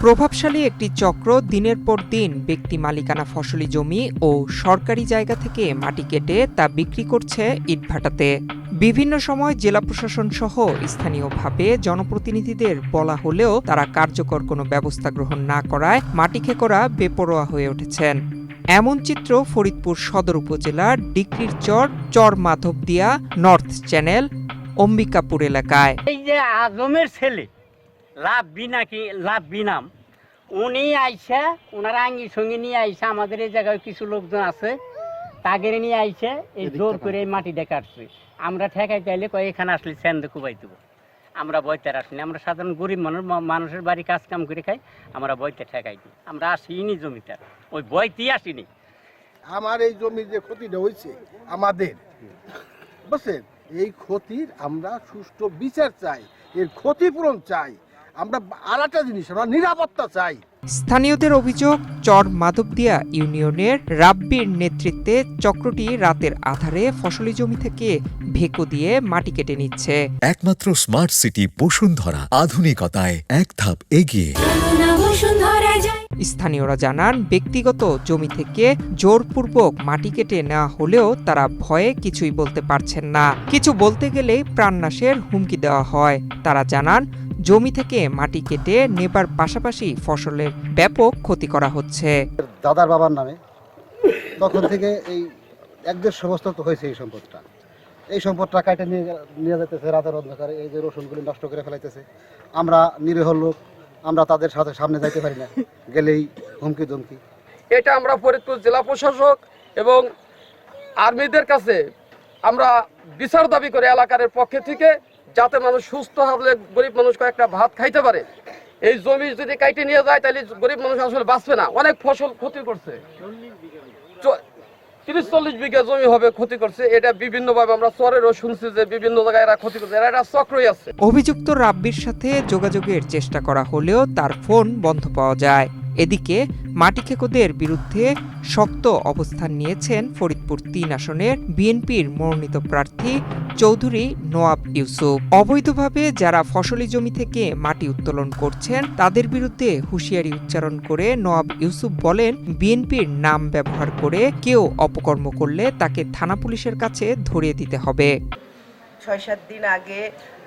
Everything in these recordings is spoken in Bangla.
প্রভাবশালী একটি চক্র দিনের পর দিন ব্যক্তি মালিকানা ফসলি জমি ও সরকারি জায়গা থেকে মাটি কেটে তা বিক্রি করছে ইটভাটাতে। বিভিন্ন সময় জেলা প্রশাসন সহ স্থানীয়ভাবে জনপ্রতিনিধিদের বলা হলেও তারা কার্যকর কোনো ব্যবস্থা গ্রহণ না করায় মাটিখেকোরা বেপরোয়া হয়ে উঠেছেন। এমন চিত্র ফরিদপুর সদর উপজেলার ডিকরির চর মাধবদিয়া নর্থ চ্যানেল অম্বিকাপুর এলাকায়। এই যে আজমের ছেলে লাভ বিনাম উনি আইসা ওনারা আঙ্গি সঙ্গে নিয়ে আইসা আমাদের এই জায়গায় কিছু লোকজন আছে তাকে নিয়ে আইসে এই জোর করে এই মাটিটা কাটছে। আমরা ঠেকাই চাইলে কয় এখানে আসলে স্যান্ডে কুবাই দেবো। আমরা বইতে আসিনি, আমরা সাধারণ গরিব মানুষের বাড়ি কাজ কাম করে খাই, আমরা বইতে ঠেকাই দিই। আমরা আসিনি জমিটা, ওই বইতেই আসিনি। আমার এই জমির যে ক্ষতিটা হয়েছে আমাদের বুঝছেন, এই ক্ষতির আমরা সুষ্ঠু বিচার চাই, এর ক্ষতিপূরণ চাই। আমরা আরেকটা জিনিস, আমরা নিরাপত্তা চাই। স্থানীয়দের অভিযোগ, চর মাধবদিয়া ইউনিয়নের রাব্বির নেতৃত্বে চক্রটি রাতের আধারে ফসলি জমি থেকে ভেকো দিয়ে মাটি কেটে নিচ্ছে। একমাত্র স্মার্ট সিটি বসুন্ধরা, আধুনিকতায় এক ধাপ এগিয়ে। স্থানীয়রা জানান, ব্যক্তিগত জমি থেকে জোরপূর্বক মাটি কেটে নেওয়া হলেও তারা ভয়ে কিছুই বলতে পারছেন না। কিছু বলতে গেলেই প্রাণনাশের হুমকি দেওয়া হয়। তারা জানান, জমি থেকে মাটি কেটে নেবার পাশাপাশি ফসলের ব্যাপক ক্ষতি করা হচ্ছে। দাদার বাবার নামে তখন থেকে এই 1-1.5 বছর তো হয়েছে এই সম্পদটা কাটে নিয়ে যেতেছে রাতের অন্ধকারে। এই যে রসুনগুলি নষ্ট করে ফেলাইতেছে। আমরা নিরীহ লোক, আমরা তাদের সাথে সামনে যাইতে পারি না, গেলেই হুমকি ধমকি। এটা আমরা ফরিদপুর জেলা প্রশাসক এবং আর্মিদের কাছে আমরা বিচার দাবি করে এলাকার পক্ষে থেকে, যাতে মানুষ সুস্থ হলে গরিব মানুষ কয়েকটা ভাত খাইতে পারে। এই জমি যদি কাইটে নিয়ে যায় তাহলে গরিব মানুষ আসলে বাঁচবে না। অনেক ফসল ক্ষতি করছে, 30-40 বিঘা জমি হবে ক্ষতি করছে। এটা বিভিন্নভাবে আমরা চরেরও শুনছি যে বিভিন্ন জায়গায় এরা ক্ষতি করছে, এরা চক্রই আছে। অভিযুক্ত রাব্বির সাথে যোগাযোগের চেষ্টা করা হলেও তার ফোন বন্ধ পাওয়া যায়। এদিকে মাটিখেকোদের বিরুদ্ধে শক্ত অবস্থান নিয়েছেন ফরিদপুর 3 আসনের বিএনপির মনোনীত প্রার্থী চৌধুরী নোয়াব ইউসুফ। অবৈধভাবে যারা ফসলি জমি থেকে মাটি উত্তোলন করছেন তাদের বিরুদ্ধে হুঁশিয়ারি উচ্চারণ করে নোয়াব ইউসুফ বলেন, বিএনপির নাম ব্যবহার করে কেউ অপকর্ম করলে তাকে থানা পুলিশের কাছে ধরিয়ে দিতে হবে। 6-7 দিন আগে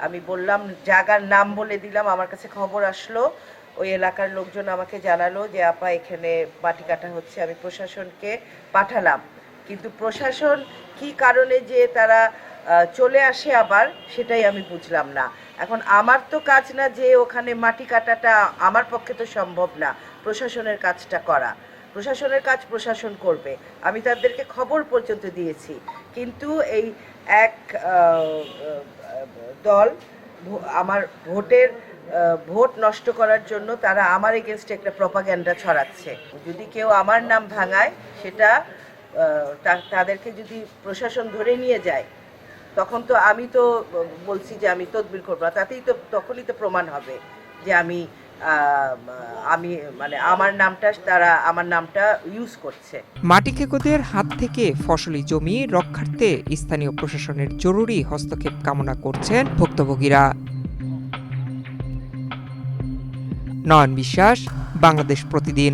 আমি বললাম, জায়গার নাম বলে দিলাম, আমার কাছে খবর আসলো, ওই এলাকার লোকজন আমাকে জানালো যে আপা এখানে মাটি কাটা হচ্ছে। আমি প্রশাসনকে পাঠালাম, কিন্তু প্রশাসন কি কারণে যে তারা চলে আসে আবার, সেটাই আমি বুঝলাম না। এখন আমার তো কাজ না যে ওখানে মাটি কাটাটা, আমার পক্ষে তো সম্ভব না প্রশাসনের কাজটা করা। প্রশাসনের কাজ প্রশাসন করবে, আমি তাদেরকে খবর পর্যন্ত দিয়েছি। কিন্তু এই এক দল আমার ভোট নষ্ট করার জন্য তারা আমার এগেনস্টে একটা প্রপাগ্যান্ডা ছড়াচ্ছে। যদি কেউ আমার নাম ভাঙায়, সেটা তাদেরকে যদি প্রশাসন ধরে নিয়ে যায়, তখন তো আমি তো বলছি যে আমি তদবির করবো না, তাতেই তো তখনই তো প্রমাণ হবে যে আমি মানে তারা আমার নামটা ইউজ করছে। মাটিখেকোদের হাত থেকে ফসলি জমি রক্ষার্থে স্থানীয় প্রশাসনের জরুরি হস্তক্ষেপ কামনা করছেন ভুক্তভোগীরা। নয়ন বিশ্বাস, বাংলাদেশ প্রতিদিন।